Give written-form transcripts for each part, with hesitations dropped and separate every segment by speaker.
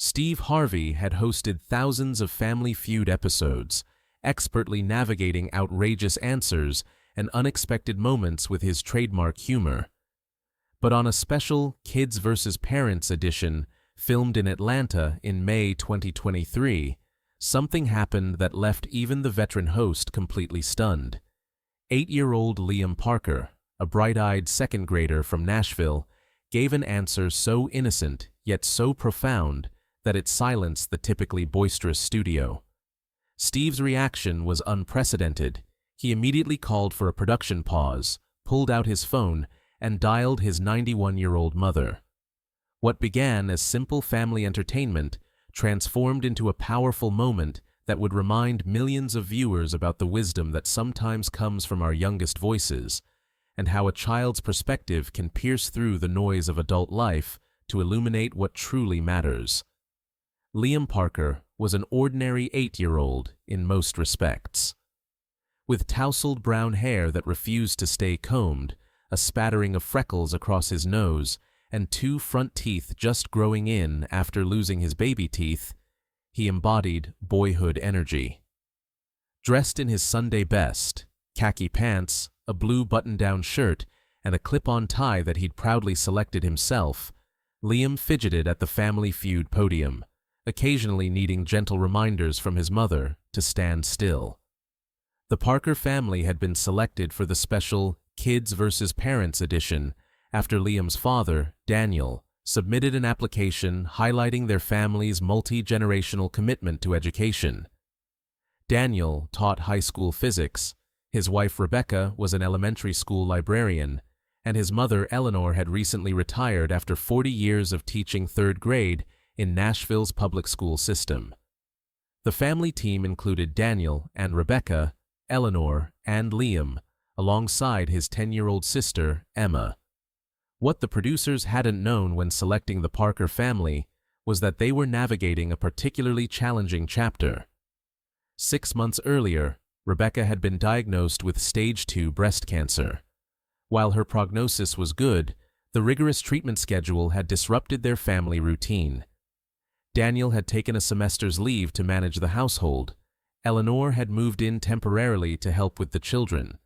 Speaker 1: Steve Harvey had hosted thousands of Family Feud episodes, expertly navigating outrageous answers and unexpected moments with his trademark humor. But on a special Kids vs. Parents edition, filmed in Atlanta in May 2023, something happened that left even the veteran host completely stunned. 8-year-old Liam Parker, a bright-eyed second grader from Nashville, gave an answer so innocent yet so profound that it silenced the typically boisterous studio. Steve's reaction was unprecedented. He immediately called for a production pause, pulled out his phone, and dialed his 91-year-old mother. What began as simple family entertainment transformed into a powerful moment that would remind millions of viewers about the wisdom that sometimes comes from our youngest voices, and how a child's perspective can pierce through the noise of adult life to illuminate what truly matters. Liam Parker was an ordinary 8-year-old in most respects. With tousled brown hair that refused to stay combed, a spattering of freckles across his nose, and 2 front teeth just growing in after losing his baby teeth, he embodied boyhood energy. Dressed in his Sunday best, khaki pants, a blue button-down shirt, and a clip-on tie that he'd proudly selected himself, Liam fidgeted at the Family Feud podium, occasionally needing gentle reminders from his mother to stand still. The Parker family had been selected for the special Kids vs. Parents edition after Liam's father, Daniel, submitted an application highlighting their family's multi-generational commitment to education. Daniel taught high school physics, his wife Rebecca was an elementary school librarian, and his mother Eleanor had recently retired after 40 years of teaching 3rd grade in Nashville's public school system. The family team included Daniel and Rebecca, Eleanor, and Liam, alongside his 10-year-old sister, Emma. What the producers hadn't known when selecting the Parker family was that they were navigating a particularly challenging chapter. 6 months earlier, Rebecca had been diagnosed with stage 2 breast cancer. While her prognosis was good, the rigorous treatment schedule had disrupted their family routine. Daniel had taken a semester's leave to manage the household. Eleanor had moved in temporarily to help with the children,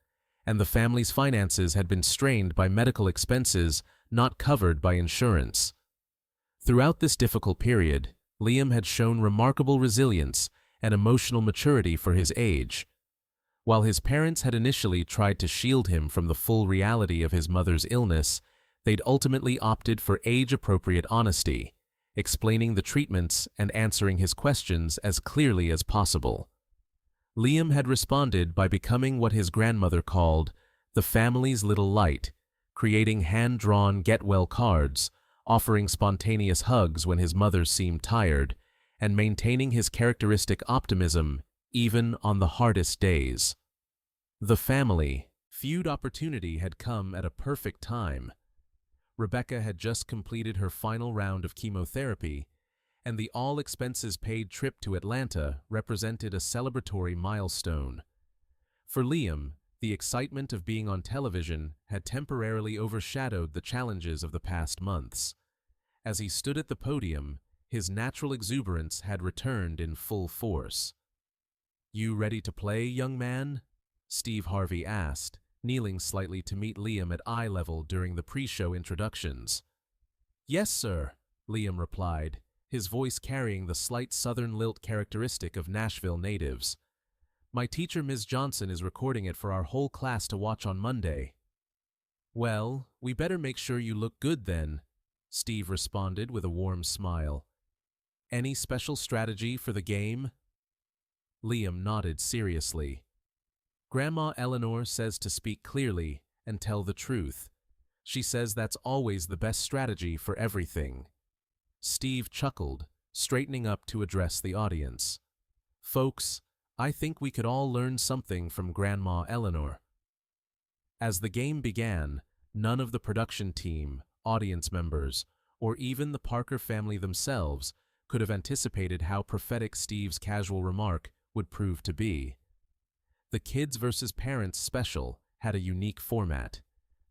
Speaker 1: and the family's finances had been strained by medical expenses not covered by insurance. Throughout this difficult period, Liam had shown remarkable resilience and emotional maturity for his age. While his parents had initially tried to shield him from the full reality of his mother's illness, they'd ultimately opted for age-appropriate honesty, explaining the treatments and answering his questions as clearly as possible. Liam had responded by becoming what his grandmother called the family's little light, creating hand-drawn get-well cards, offering spontaneous hugs when his mother seemed tired, and maintaining his characteristic optimism even on the hardest days. The Family Feud opportunity had come at a perfect time. Rebecca had just completed her final round of chemotherapy, and the all-expenses-paid trip to Atlanta represented a celebratory milestone. For Liam, the excitement of being on television had temporarily overshadowed the challenges of the past months. As he stood at the podium, his natural exuberance had returned in full force. "You ready to play, young man?" Steve Harvey asked, kneeling slightly to meet Liam at eye level during the pre-show introductions. "Yes, sir," Liam replied, his voice carrying the slight southern lilt characteristic of Nashville natives. "My teacher, Ms. Johnson, is recording it for our whole class to watch on Monday." "Well, we better make sure you look good then," Steve responded with a warm smile. "Any special strategy for the game?" Liam nodded seriously. "Grandma Eleanor says to speak clearly and tell the truth. She says that's always the best strategy for everything." Steve chuckled, straightening up to address the audience. "Folks, I think we could all learn something from Grandma Eleanor." As the game began, none of the production team, audience members, or even the Parker family themselves could have anticipated how prophetic Steve's casual remark would prove to be. The Kids vs. Parents special had a unique format.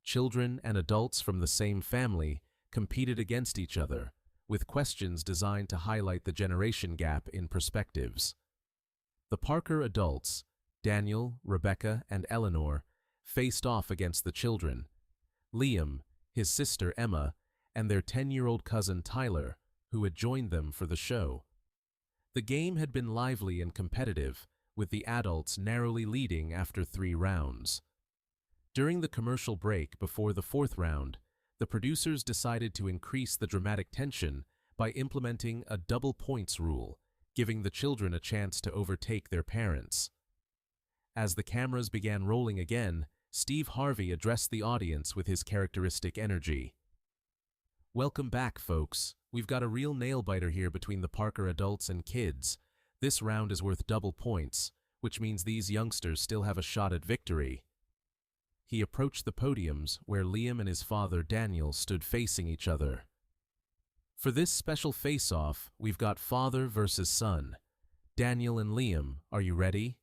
Speaker 1: Children and adults from the same family competed against each other, with questions designed to highlight the generation gap in perspectives. The Parker adults, Daniel, Rebecca, and Eleanor, faced off against the children, Liam, his sister Emma, and their 10-year-old cousin Tyler, who had joined them for the show. The game had been lively and competitive, with the adults narrowly leading after 3 rounds. During the commercial break before the 4th round, the producers decided to increase the dramatic tension by implementing a double points rule, giving the children a chance to overtake their parents. As the cameras began rolling again, Steve Harvey addressed the audience with his characteristic energy. "Welcome back, folks. We've got a real nail-biter here between the Parker adults and kids. This round is worth double points, which means these youngsters still have a shot at victory." He approached the podiums where Liam and his father Daniel stood facing each other. "For this special face-off, we've got father versus son. Daniel and Liam, are you ready?"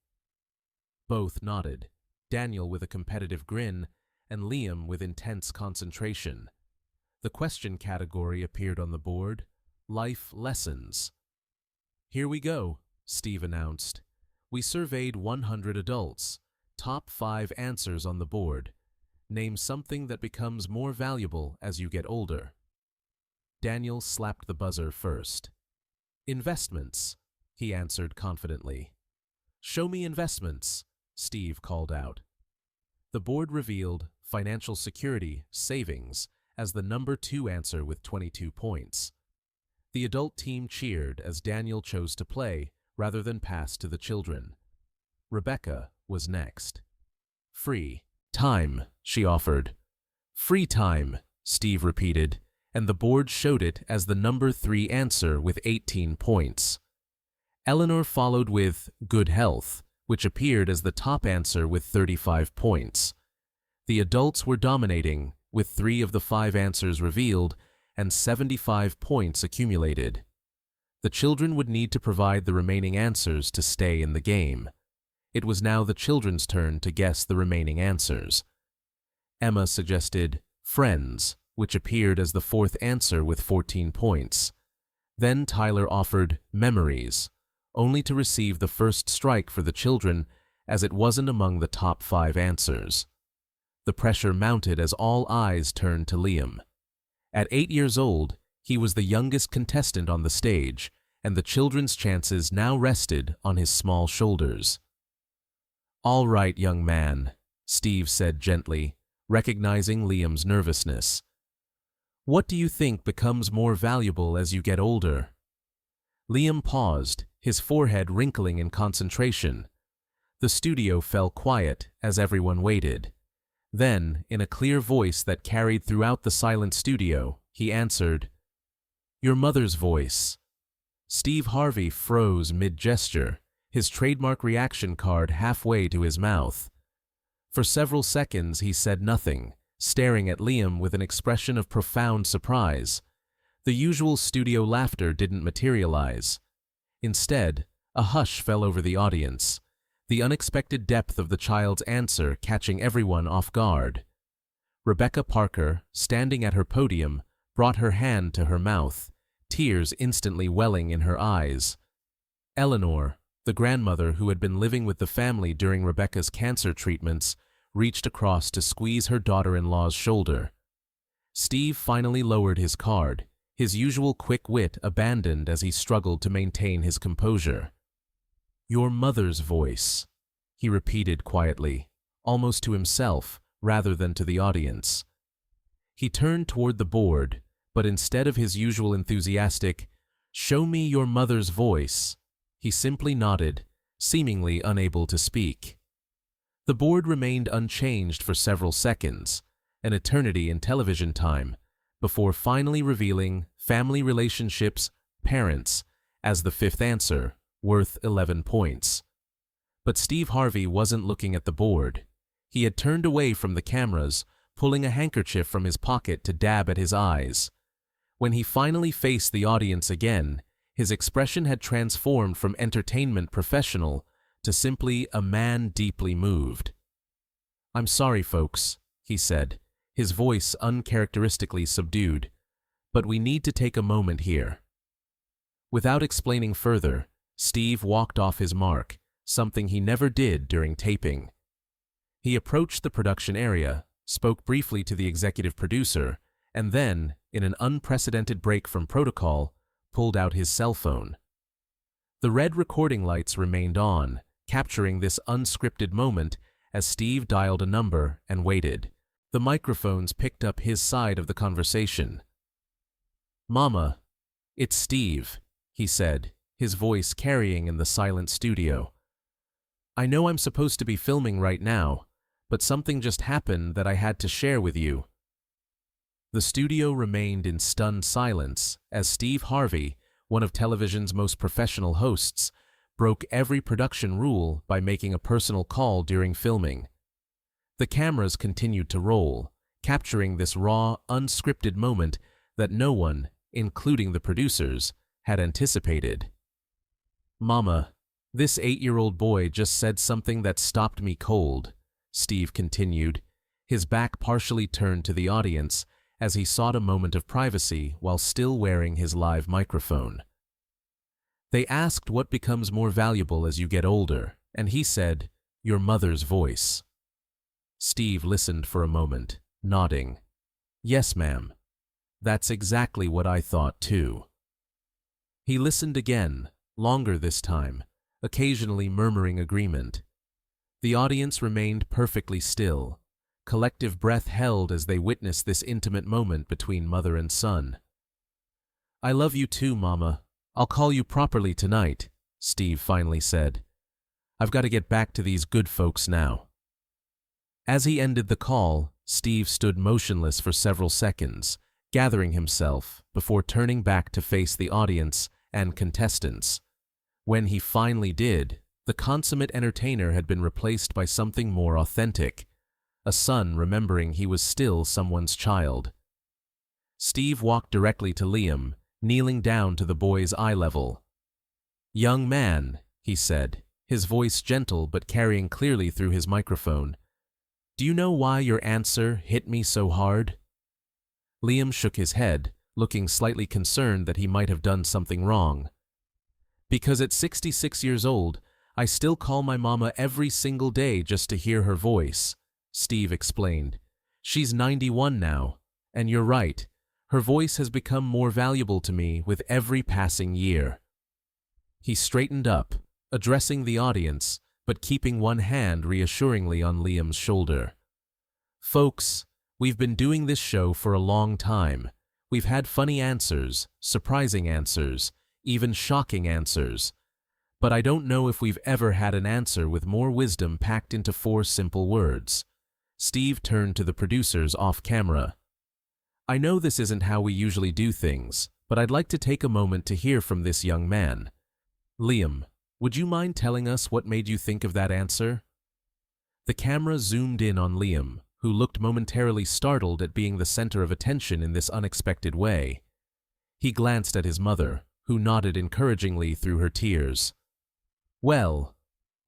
Speaker 1: Both nodded, Daniel with a competitive grin and Liam with intense concentration. The question category appeared on the board: Life Lessons. "Here we go," Steve announced. "We surveyed 100 adults. Top 5 answers on the board. Name something that becomes more valuable as you get older." Daniel slapped the buzzer first. "Investments," he answered confidently. "Show me investments," Steve called out. The board revealed financial security, savings, as the number 2 answer with 22 points. The adult team cheered as Daniel chose to play rather than pass to the children. Rebecca was next. "Free time," she offered. "Free time," Steve repeated, and the board showed it as the number 3 answer with 18 points. Eleanor followed with good health, which appeared as the top answer with 35 points. The adults were dominating, with 3 of the 5 answers revealed and 75 points accumulated. The children would need to provide the remaining answers to stay in the game. It was now the children's turn to guess the remaining answers. Emma suggested friends, which appeared as the 4th answer with 14 points. Then Tyler offered memories, only to receive the first strike for the children as it wasn't among the top 5 answers. The pressure mounted as all eyes turned to Liam. At 8 years old, he was the youngest contestant on the stage, and the children's chances now rested on his small shoulders. "All right, young man," Steve said gently, recognizing Liam's nervousness. "What do you think becomes more valuable as you get older?" Liam paused, his forehead wrinkling in concentration. The studio fell quiet as everyone waited. Then, in a clear voice that carried throughout the silent studio, he answered, "Your mother's voice." Steve Harvey froze mid-gesture, his trademark reaction card halfway to his mouth. For several seconds he said nothing, staring at Liam with an expression of profound surprise. The usual studio laughter didn't materialize. Instead, a hush fell over the audience, the unexpected depth of the child's answer catching everyone off guard. Rebecca Parker, standing at her podium, brought her hand to her mouth, tears instantly welling in her eyes. Eleanor, the grandmother who had been living with the family during Rebecca's cancer treatments, reached across to squeeze her daughter-in-law's shoulder. Steve finally lowered his card, his usual quick wit abandoned as he struggled to maintain his composure. "Your mother's voice," he repeated quietly, almost to himself rather than to the audience. He turned toward the board, but instead of his usual enthusiastic, "Show me your mother's voice," he simply nodded, seemingly unable to speak. The board remained unchanged for several seconds, an eternity in television time, before finally revealing family relationships, parents, as the 5th answer, worth 11 points. But Steve Harvey wasn't looking at the board. He had turned away from the cameras, pulling a handkerchief from his pocket to dab at his eyes. When he finally faced the audience again, his expression had transformed from entertainment professional to simply a man deeply moved. "I'm sorry, folks," he said, his voice uncharacteristically subdued, but we need to take a moment here." Without explaining further, Steve walked off his mark, something he never did during taping. He approached the production area, spoke briefly to the executive producer, and then, in an unprecedented break from protocol, pulled out his cell phone. The red recording lights remained on, capturing this unscripted moment as Steve dialed a number and waited. The microphones picked up his side of the conversation. "Mama, it's Steve," he said, his voice carrying in the silent studio. "I know I'm supposed to be filming right now, but something just happened that I had to share with you." The studio remained in stunned silence as Steve Harvey, one of television's most professional hosts, broke every production rule by making a personal call during filming. The cameras continued to roll, capturing this raw, unscripted moment that no one, including the producers, had anticipated. "Mama, this 8-year-old boy just said something that stopped me cold," Steve continued, his back partially turned to the audience as he sought a moment of privacy while still wearing his live microphone. "They asked what becomes more valuable as you get older, and he said, 'Your mother's voice.'" Steve listened for a moment, nodding. "Yes, ma'am. That's exactly what I thought, too." He listened again, longer this time, occasionally murmuring agreement. The audience remained perfectly still, collective breath held as they witnessed this intimate moment between mother and son. "I love you too, Mama. I'll call you properly tonight," Steve finally said. "I've got to get back to these good folks now." As he ended the call, Steve stood motionless for several seconds, gathering himself before turning back to face the audience and contestants. When he finally did, the consummate entertainer had been replaced by something more authentic, a son remembering he was still someone's child. Steve walked directly to Liam, kneeling down to the boy's eye level. "Young man," he said, his voice gentle but carrying clearly through his microphone, "do you know why your answer hit me so hard?" Liam shook his head, looking slightly concerned that he might have done something wrong. "Because at 66 years old, I still call my mama every single day just to hear her voice," Steve explained. "She's 91 now, and you're right, her voice has become more valuable to me with every passing year." He straightened up, addressing the audience, but keeping one hand reassuringly on Liam's shoulder. "Folks, we've been doing this show for a long time. We've had funny answers, surprising answers, even shocking answers. But I don't know if we've ever had an answer with more wisdom packed into 4 simple words." Steve turned to the producers off camera. "I know this isn't how we usually do things, but I'd like to take a moment to hear from this young man. Liam, would you mind telling us what made you think of that answer?" The camera zoomed in on Liam, who looked momentarily startled at being the center of attention in this unexpected way. He glanced at his mother, who nodded encouragingly through her tears. "Well,"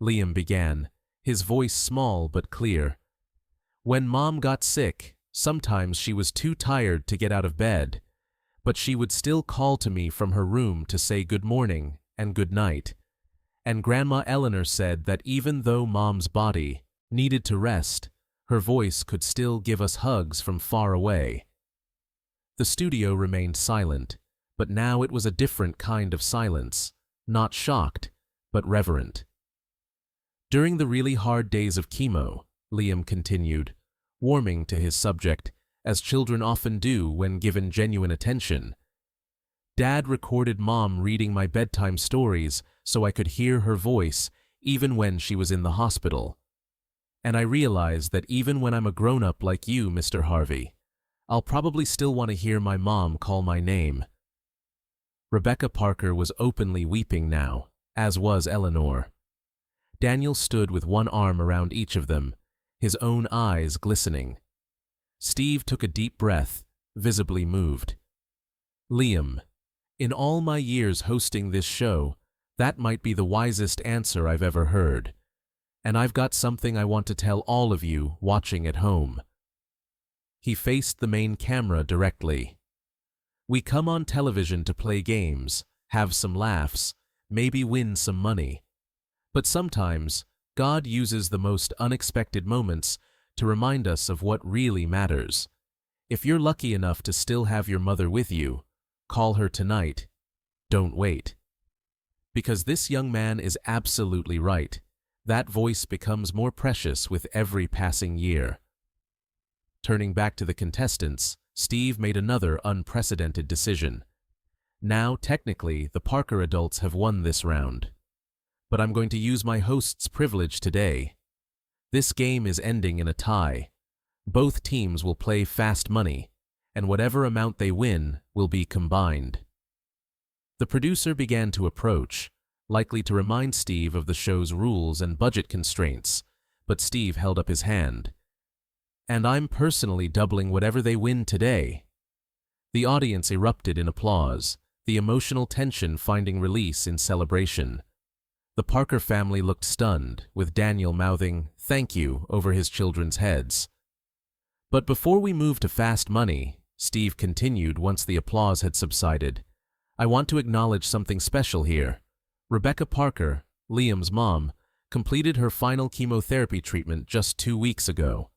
Speaker 1: Liam began, his voice small but clear, "when Mom got sick, sometimes she was too tired to get out of bed, but she would still call to me from her room to say good morning and good night. And Grandma Eleanor said that even though Mom's body needed to rest, her voice could still give us hugs from far away." The studio remained silent, but now it was a different kind of silence, not shocked, but reverent. "During the really hard days of chemo," Liam continued, warming to his subject, as children often do when given genuine attention, "Dad recorded Mom reading my bedtime stories so I could hear her voice even when she was in the hospital. And I realized that even when I'm a grown-up like you, Mr. Harvey, I'll probably still want to hear my mom call my name." Rebecca Parker was openly weeping now, as was Eleanor. Daniel stood with one arm around each of them, his own eyes glistening. Steve took a deep breath, visibly moved. "Liam, in all my years hosting this show, that might be the wisest answer I've ever heard. And I've got something I want to tell all of you watching at home." He faced the main camera directly. We come on television to play games, have some laughs, maybe win some money. But sometimes, God uses the most unexpected moments to remind us of what really matters. If you're lucky enough to still have your mother with you, call her tonight. Don't wait. Because this young man is absolutely right. That voice becomes more precious with every passing year. Turning back to the contestants, Steve made another unprecedented decision. Now, technically, the Parker adults have won this round. But I'm going to use my host's privilege today. This game is ending in a tie. Both teams will play fast money, and whatever amount they win will be combined. The producer began to approach, likely to remind Steve of the show's rules and budget constraints, but Steve held up his hand. And I'm personally doubling whatever they win today. The audience erupted in applause, the emotional tension finding release in celebration. The Parker family looked stunned, with Daniel mouthing, "Thank you," over his children's heads. But before we move to fast money, Steve continued once the applause had subsided, I want to acknowledge something special here. Rebecca Parker, Liam's mom, completed her final chemotherapy treatment just 2 weeks ago.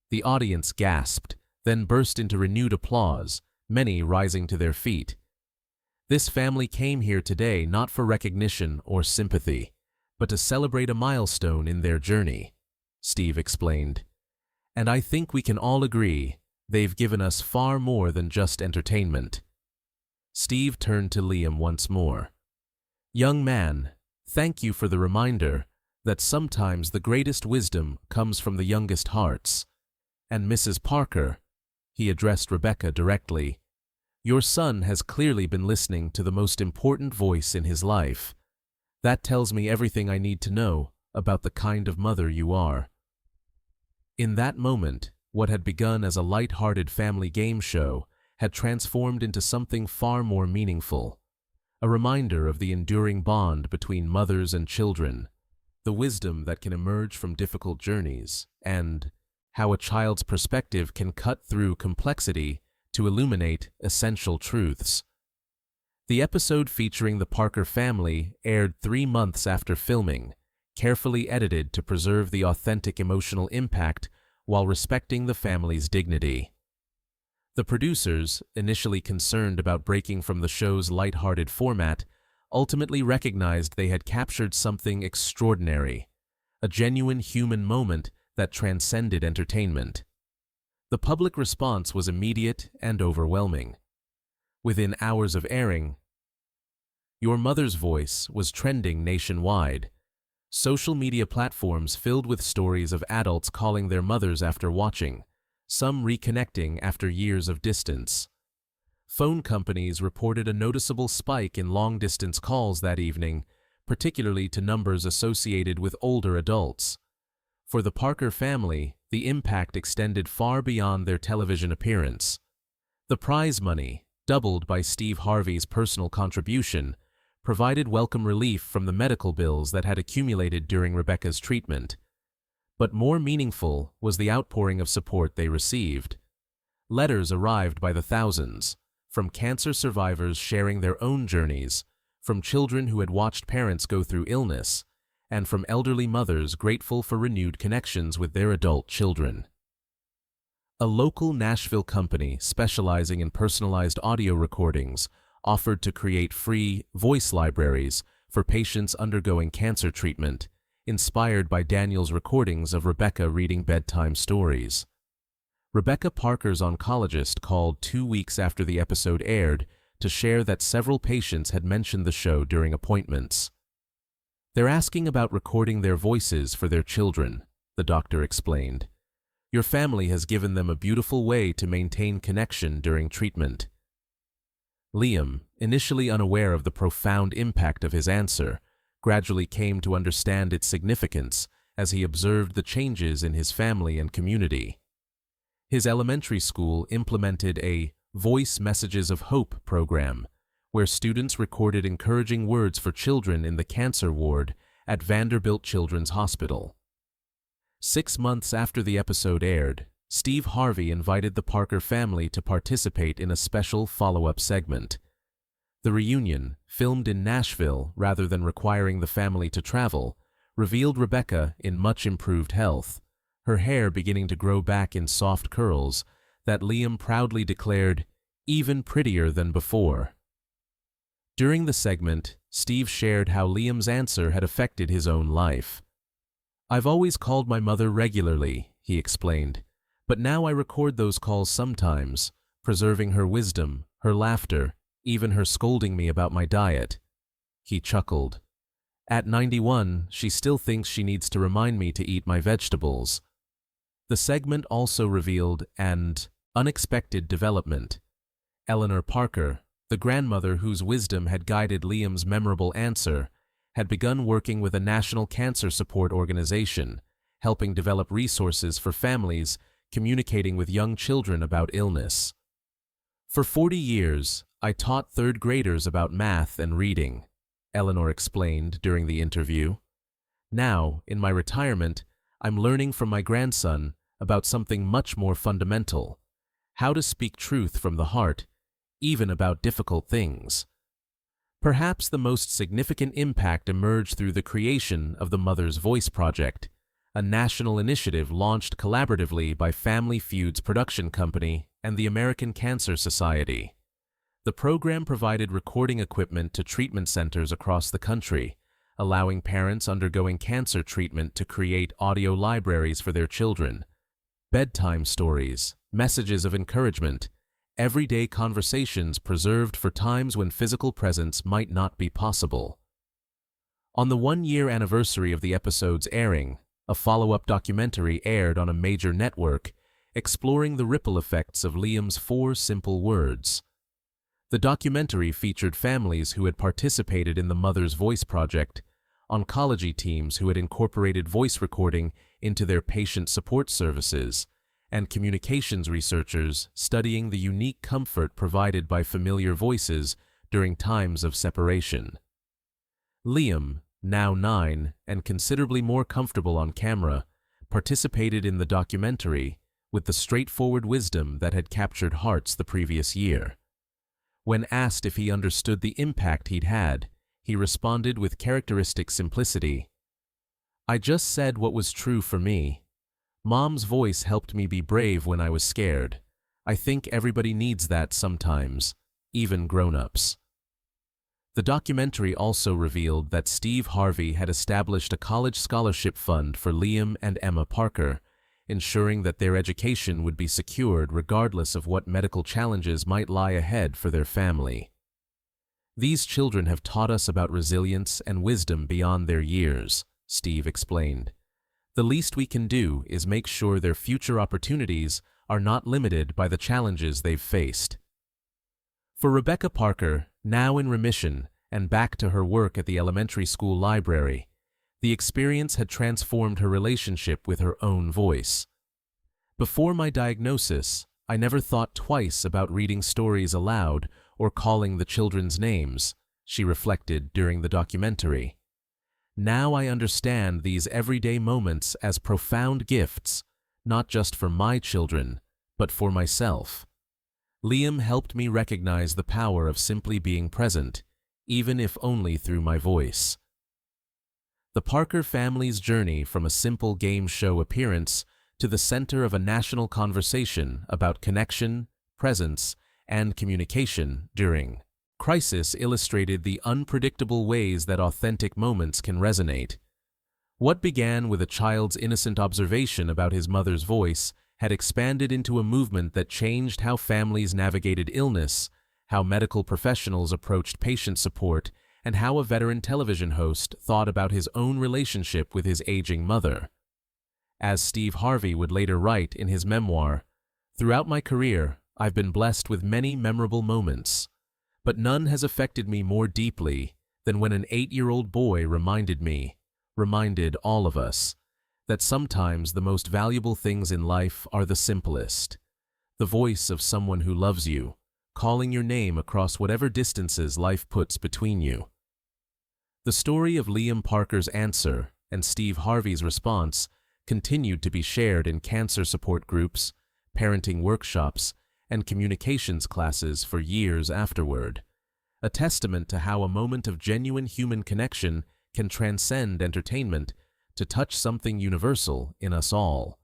Speaker 1: The audience gasped, then burst into renewed applause, many rising to their feet. This family came here today not for recognition or sympathy, but to celebrate a milestone in their journey, Steve explained. And I think we can all agree they've given us far more than just entertainment. Steve turned to Liam once more. Young man, thank you for the reminder that sometimes the greatest wisdom comes from the youngest hearts. And Mrs. Parker, he addressed Rebecca directly, your son has clearly been listening to the most important voice in his life. That tells me everything I need to know about the kind of mother you are. In that moment, what had begun as a light-hearted family game show had transformed into something far more meaningful, a reminder of the enduring bond between mothers and children, the wisdom that can emerge from difficult journeys, and how a child's perspective can cut through complexity to illuminate essential truths. The episode featuring the Parker family aired 3 months after filming, carefully edited to preserve the authentic emotional impact while respecting the family's dignity. The producers, initially concerned about breaking from the show's light-hearted format, ultimately recognized they had captured something extraordinary, a genuine human moment that transcended entertainment. The public response was immediate and overwhelming. Within hours of airing, Your Mother's Voice was trending nationwide. Social media platforms filled with stories of adults calling their mothers after watching, some reconnecting after years of distance. Phone companies reported a noticeable spike in long-distance calls that evening, particularly to numbers associated with older adults. For the Parker family, the impact extended far beyond their television appearance. The prize money, doubled by Steve Harvey's personal contribution, provided welcome relief from the medical bills that had accumulated during Rebecca's treatment. But more meaningful was the outpouring of support they received. Letters arrived by the thousands, from cancer survivors sharing their own journeys, from children who had watched parents go through illness, and from elderly mothers grateful for renewed connections with their adult children. A local Nashville company specializing in personalized audio recordings offered to create free voice libraries for patients undergoing cancer treatment, inspired by Daniel's recordings of Rebecca reading bedtime stories. Rebecca Parker's oncologist called 2 weeks after the episode aired to share that several patients had mentioned the show during appointments. They're asking about recording their voices for their children, the doctor explained. Your family has given them a beautiful way to maintain connection during treatment. Liam, initially unaware of the profound impact of his answer, gradually came to understand its significance as he observed the changes in his family and community. His elementary school implemented a Voice Messages of Hope program, where students recorded encouraging words for children in the cancer ward at Vanderbilt Children's Hospital. 6 months after the episode aired, Steve Harvey invited the Parker family to participate in a special follow-up segment. The reunion, filmed in Nashville rather than requiring the family to travel, revealed Rebecca in much improved health, her hair beginning to grow back in soft curls that Liam proudly declared, even prettier than before. During the segment, Steve shared how Liam's answer had affected his own life. "I've always called my mother regularly," he explained, "but now I record those calls sometimes, preserving her wisdom, her laughter, even her scolding me about my diet." He chuckled. "At 91, she still thinks she needs to remind me to eat my vegetables." The segment also revealed an unexpected development. Eleanor Parker, the grandmother whose wisdom had guided Liam's memorable answer, had begun working with a national cancer support organization, helping develop resources for families communicating with young children about illness. "For 40 years, I taught third graders about math and reading," Eleanor explained during the interview. "Now, in my retirement, I'm learning from my grandson about something much more fundamental: how to speak truth from the heart, even about difficult things." Perhaps the most significant impact emerged through the creation of the Mother's Voice Project, a national initiative launched collaboratively by Family Feud's production company and the American Cancer Society. The program provided recording equipment to treatment centers across the country, allowing parents undergoing cancer treatment to create audio libraries for their children. Bedtime stories, messages of encouragement, everyday conversations preserved for times when physical presence might not be possible. On the one-year anniversary of the episode's airing, a follow-up documentary aired on a major network, exploring the ripple effects of Liam's 4 simple words. The documentary featured families who had participated in the Mother's Voice Project, oncology teams who had incorporated voice recording into their patient support services, and communications researchers studying the unique comfort provided by familiar voices during times of separation. Liam, now 9 and considerably more comfortable on camera, participated in the documentary with the straightforward wisdom that had captured hearts the previous year. When asked if he understood the impact he'd had, he responded with characteristic simplicity, "I just said what was true for me. Mom's voice helped me be brave when I was scared. I think everybody needs that sometimes, even grown-ups." The documentary also revealed that Steve Harvey had established a college scholarship fund for Liam and Emma Parker, ensuring that their education would be secured regardless of what medical challenges might lie ahead for their family. "These children have taught us about resilience and wisdom beyond their years," Steve explained. "The least we can do is make sure their future opportunities are not limited by the challenges they've faced." For Rebecca Parker, now in remission and back to her work at the elementary school library, the experience had transformed her relationship with her own voice. "Before my diagnosis, I never thought twice about reading stories aloud or calling the children's names," she reflected during the documentary. "Now I understand these everyday moments as profound gifts, not just for my children, but for myself. Liam helped me recognize the power of simply being present, even if only through my voice." The Parker family's journey from a simple game show appearance to the center of a national conversation about connection, presence, and communication during crisis illustrated the unpredictable ways that authentic moments can resonate. What began with a child's innocent observation about his mother's voice had expanded into a movement that changed how families navigated illness, how medical professionals approached patient support, and how a veteran television host thought about his own relationship with his aging mother. As Steve Harvey would later write in his memoir, "Throughout my career, I've been blessed with many memorable moments, but none has affected me more deeply than when an 8-year-old boy reminded all of us, that sometimes the most valuable things in life are the simplest. The voice of someone who loves you, calling your name across whatever distances life puts between you." The story of Liam Parker's answer and Steve Harvey's response continued to be shared in cancer support groups, parenting workshops, and communications classes for years afterward. A testament to how a moment of genuine human connection can transcend entertainment to touch something universal in us all.